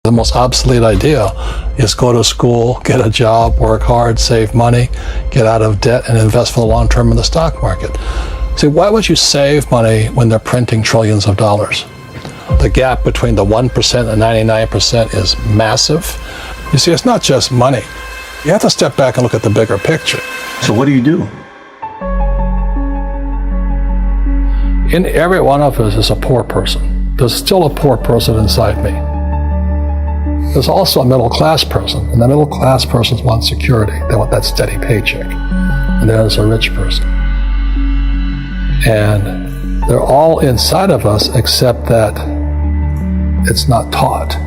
The most obsolete idea is go to school, get a job, work hard, save money, get out of debt, and invest for the long term in the stock market. See, why would you save money when they're printing trillions of dollars? The gap between the 1% and 99% is massive. You see, it's not just money. You have to step back and look at the bigger picture. So what do you do? In every one of us is a poor person. There's still a poor person inside me. There's also a middle class person, and the middle class persons want security. They want that steady paycheck. And there's a rich person. And they're all inside of us, except that it's not taught.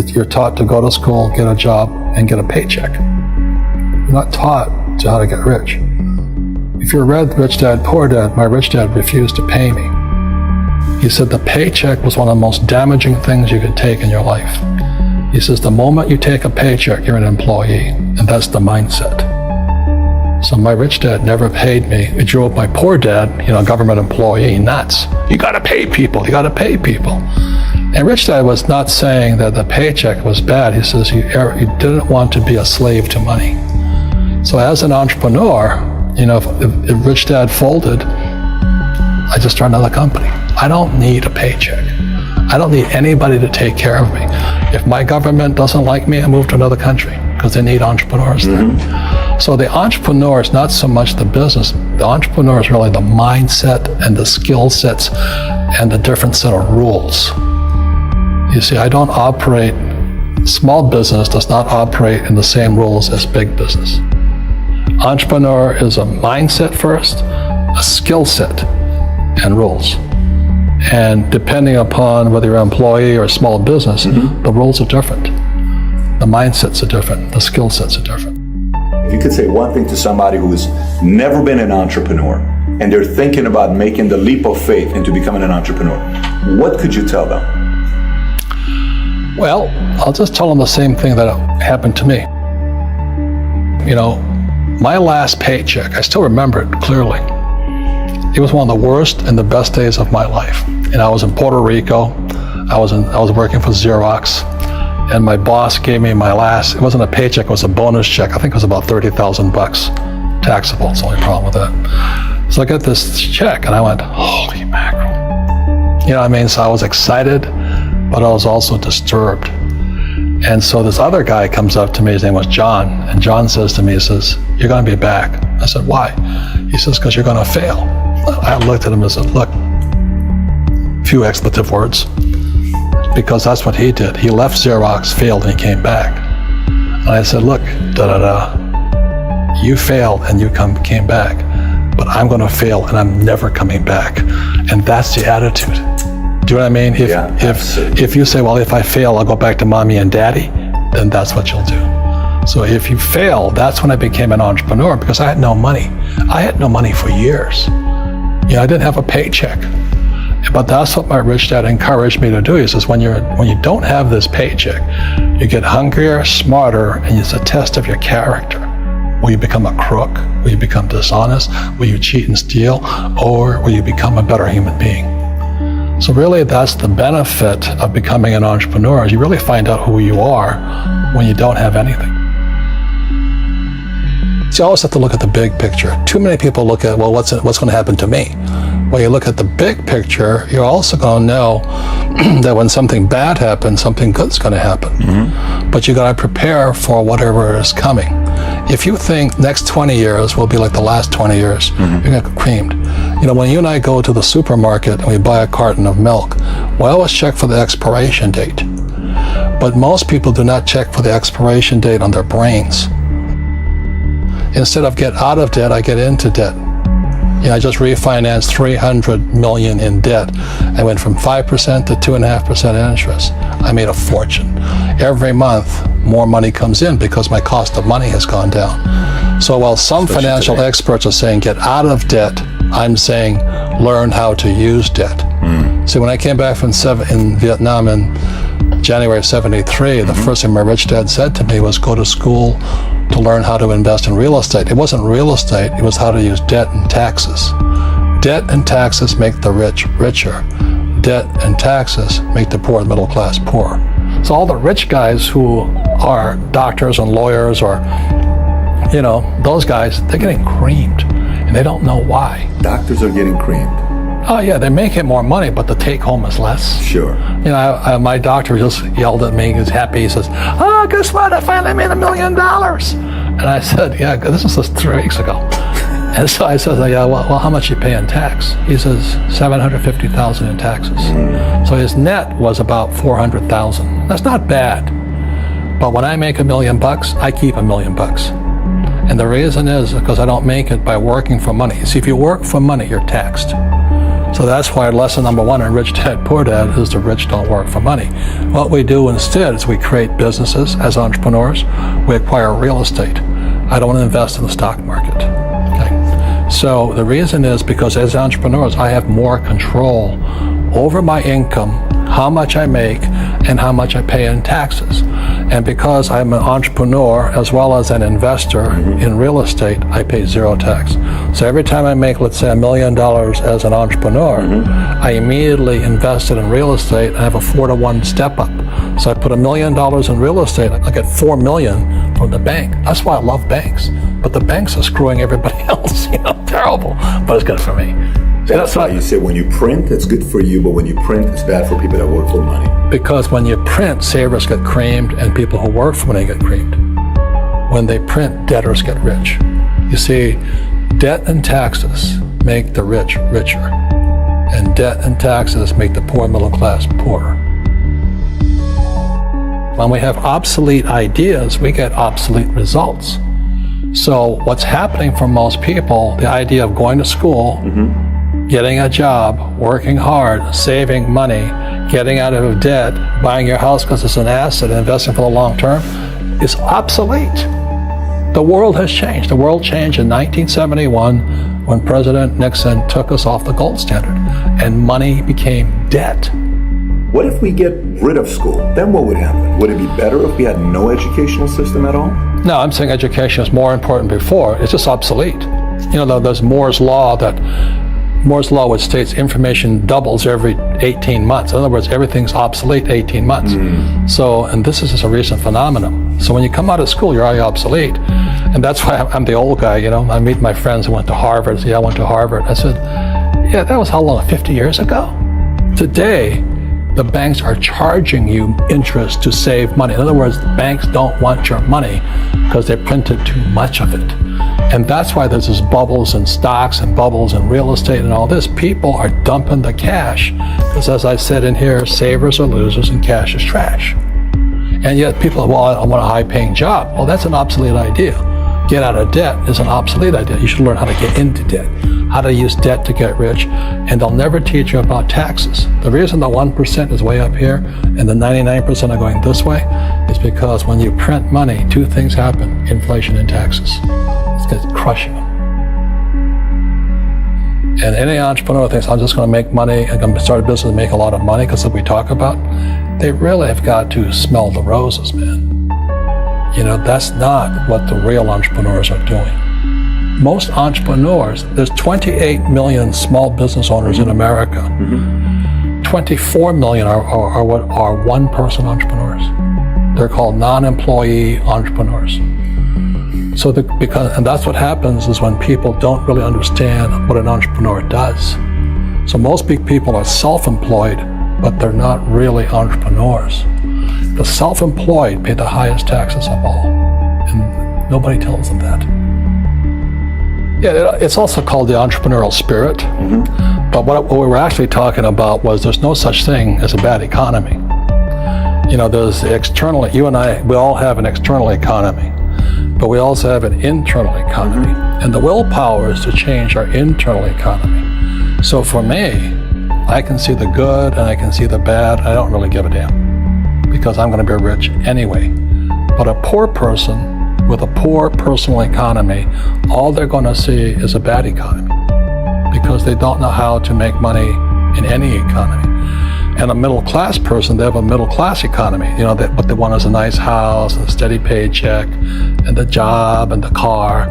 You're taught to go to school, get a job, and get a paycheck. You're not taught to how to get rich. If you read Rich Dad, Poor Dad, my rich dad refused to pay me. He said the paycheck was one of the most damaging things you could take in your life. He says the moment you take a paycheck, you're an employee, and that's the mindset. So my rich dad never paid me. It drove my poor dad, government employee, nuts. You gotta pay people, you gotta pay people. And Rich Dad was not saying that the paycheck was bad. He says you didn't want to be a slave to money. So as an entrepreneur, if Rich Dad folded, I just started another company. I don't need a paycheck. I don't need anybody to take care of me. If my government doesn't like me, I move to another country because they need entrepreneurs there. So the entrepreneur is not so much the business. The entrepreneur is really the mindset and the skill sets and the different set of rules. You see, I don't operate, small business does not operate in the same rules as big business. Entrepreneur is a mindset first, a skill set, and rules. And depending upon whether you're an employee or a small business, the rules are different. The mindsets are different. The skill sets are different. If you could say one thing to somebody who's never been an entrepreneur and they're thinking about making the leap of faith into becoming an entrepreneur, what could you tell them? Well, I'll just tell them the same thing that happened to me. My last paycheck, I still remember it clearly. It was one of the worst and the best days of my life. And I was in Puerto Rico. I was working for Xerox, and my boss gave me my last, it wasn't a paycheck, it was a bonus check. I think it was about $30,000 taxable. It's the only problem with that. So I got this check and I went, holy mackerel. You know what I mean? So I was excited, but I was also disturbed. And so this other guy comes up to me, his name was John, and John says to me, he says, you're gonna be back. I said, why? He says, because you're gonna fail. I looked at him and said, look, few expletive words, because that's what he did. He left Xerox, failed, and he came back. And I said, look, you failed and you came back, but I'm gonna fail and I'm never coming back. And that's the attitude. Do you know what I mean? If you say, well, if I fail, I'll go back to mommy and daddy, then that's what you'll do. So if you fail, that's when I became an entrepreneur, because I had no money. I had no money for years. I didn't have a paycheck. But that's what my rich dad encouraged me to do. He says, when you don't have this paycheck, you get hungrier, smarter, and it's a test of your character. Will you become a crook? Will you become dishonest? Will you cheat and steal? Or will you become a better human being? So really, that's the benefit of becoming an entrepreneur, is you really find out who you are when you don't have anything. So you always have to look at the big picture. Too many people look at, well, what's going to happen to me? When you look at the big picture, you're also going to know that when something bad happens, something good's going to happen. But you got to prepare for whatever is coming. If you think next 20 years will be like the last 20 years, you're going to get creamed. When you and I go to the supermarket and we buy a carton of milk, we always check for the expiration date. But most people do not check for the expiration date on their brains. Instead of get out of debt, I get into debt. I just refinanced $300 million in debt. I went from 5% to 2.5% interest. I made a fortune. Every month, more money comes in because my cost of money has gone down. So while some financial experts are saying get out of debt, I'm saying learn how to use debt. See, when I came back from in Vietnam in January of '73, the first thing my rich dad said to me was go to school to learn how to invest in real estate. It wasn't real estate, it was how to use debt and taxes. Debt and taxes make the rich richer. Debt and taxes make the poor and middle class poor. So all the rich guys who are doctors and lawyers or, those guys, they're getting creamed and they don't know why. Doctors are getting creamed. Oh yeah, they're making more money, but the take home is less. Sure. My doctor just yelled at me. He was happy. He says, "Oh, guess what? I finally made $1 million." And I said, "Yeah, this was just 3 weeks ago." And so I said, "Yeah, well, how much you pay in tax?" He says, $750,000 in taxes. So his net was about $400,000. That's not bad. But when I make $1 million, I keep $1 million. And the reason is because I don't make it by working for money. See, if you work for money, you're taxed. So that's why lesson number 1 in Rich Dad, Poor Dad is the rich don't work for money. What we do instead is we create businesses as entrepreneurs. We acquire real estate. I don't invest in the stock market. Okay? So the reason is because as entrepreneurs, I have more control over my income, how much I make, and how much I pay in taxes. And because I'm an entrepreneur as well as an investor in real estate, I pay 0 tax. So every time I make, let's say, $1 million as an entrepreneur, I immediately invested in real estate and I have a 4-to-1 step up. So I put $1 million in real estate, I get $4 million from the bank. That's why I love banks. But the banks are screwing everybody else, terrible, but it's good for me. That's why you say when you print, it's good for you, but when you print, it's bad for people that work for money. Because when you print, savers get creamed and people who work for money get creamed. When they print, debtors get rich. You see, debt and taxes make the rich richer, and debt and taxes make the poor middle class poorer. When we have obsolete ideas, we get obsolete results. So what's happening for most people, the idea of going to school, getting a job, working hard, saving money, getting out of debt, buying your house because it's an asset, and investing for the long term is obsolete. The world has changed. The world changed in 1971 when President Nixon took us off the gold standard and money became debt. What if we get rid of school? Then what would happen? Would it be better if we had no educational system at all? No, I'm saying education is more important before. It's just obsolete. There's Moore's Law which states information doubles every 18 months. In other words, everything's obsolete 18 months. So, and this is just a recent phenomenon. So when you come out of school, you're already obsolete. And that's why I'm the old guy, I meet my friends who went to Harvard. I say, I went to Harvard. I said, yeah, that was how long, 50 years ago? Today, the banks are charging you interest to save money. In other words, the banks don't want your money because they printed too much of it. And that's why there's this bubbles in stocks and bubbles in real estate and all this. People are dumping the cash because, as I said in here, savers are losers and cash is trash. And yet people, I want a high-paying job. Well, that's an obsolete idea. Get out of debt is an obsolete idea. You should learn how to get into debt, how to use debt to get rich, and they'll never teach you about taxes. The reason the 1% is way up here and the 99% are going this way is because when you print money, 2 things happen: inflation and taxes. It's crushing them. And any entrepreneur thinks, I'm just going to make money, I'm going to start a business and make a lot of money, because what we talk about, they really have got to smell the roses, man. That's not what the real entrepreneurs are doing. Most entrepreneurs, there's 28 million small business owners in America. 24 million are what are one-person entrepreneurs. They're called non-employee entrepreneurs. So and that's what happens is when people don't really understand what an entrepreneur does. So most big people are self-employed, but they're not really entrepreneurs. The self-employed pay the highest taxes of all, and nobody tells them that. Yeah, it's also called the entrepreneurial spirit. But what we were actually talking about was there's no such thing as a bad economy. There's externally, you and I, we all have an external economy, but we also have an internal economy. And the willpower is to change our internal economy. So for me, I can see the good and I can see the bad. I don't really give a damn because I'm going to be rich anyway. But a poor person with a poor personal economy, all they're going to see is a bad economy because they don't know how to make money in any economy. And a middle class person, they have a middle class economy. What they want is a nice house and a steady paycheck and the job and the car.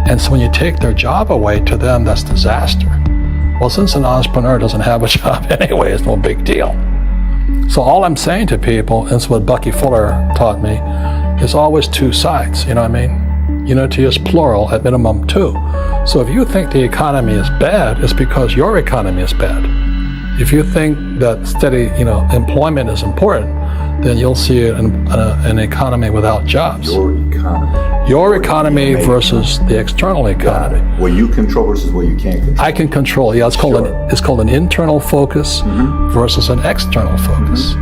And so when you take their job away, to them, that's disaster. Well, since an entrepreneur doesn't have a job anyway, it's no big deal. So all I'm saying to people, and it's what Bucky Fuller taught me, is always two sides, you know what I mean? Unity is plural, at minimum two. So if you think the economy is bad, it's because your economy is bad. If you think that steady, employment is important, then you'll see an economy without jobs. Your economy versus the external economy. What you control versus what you can't control. I can control. Yeah, it's called an internal focus versus an external focus.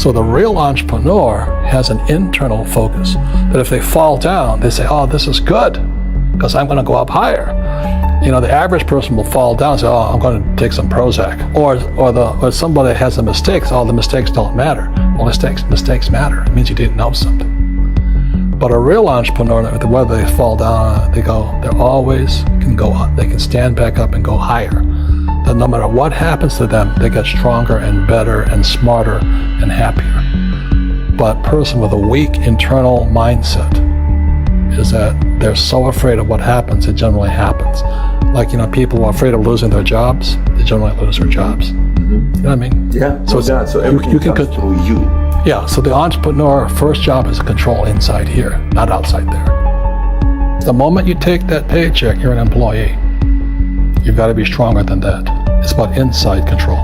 So the real entrepreneur has an internal focus that if they fall down, they say, "Oh, this is good because I'm going to go up higher." The average person will fall down and say, "Oh, I'm going to take some Prozac," or somebody has a mistake. So, "Oh, the mistakes don't matter." Well, mistakes matter. It means you didn't know something. But a real entrepreneur, whether they fall down, they always can go up. They can stand back up and go higher. That no matter what happens to them, they get stronger and better and smarter and happier. But a person with a weak internal mindset is that they're so afraid of what happens, it generally happens. Like, people who are afraid of losing their jobs, they generally lose their jobs. You know what I mean? Yeah. So everything comes through you. Yeah, so the entrepreneur first job is to control inside here, not outside there. The moment you take that paycheck, you're an employee. You've got to be stronger than that. It's about inside control.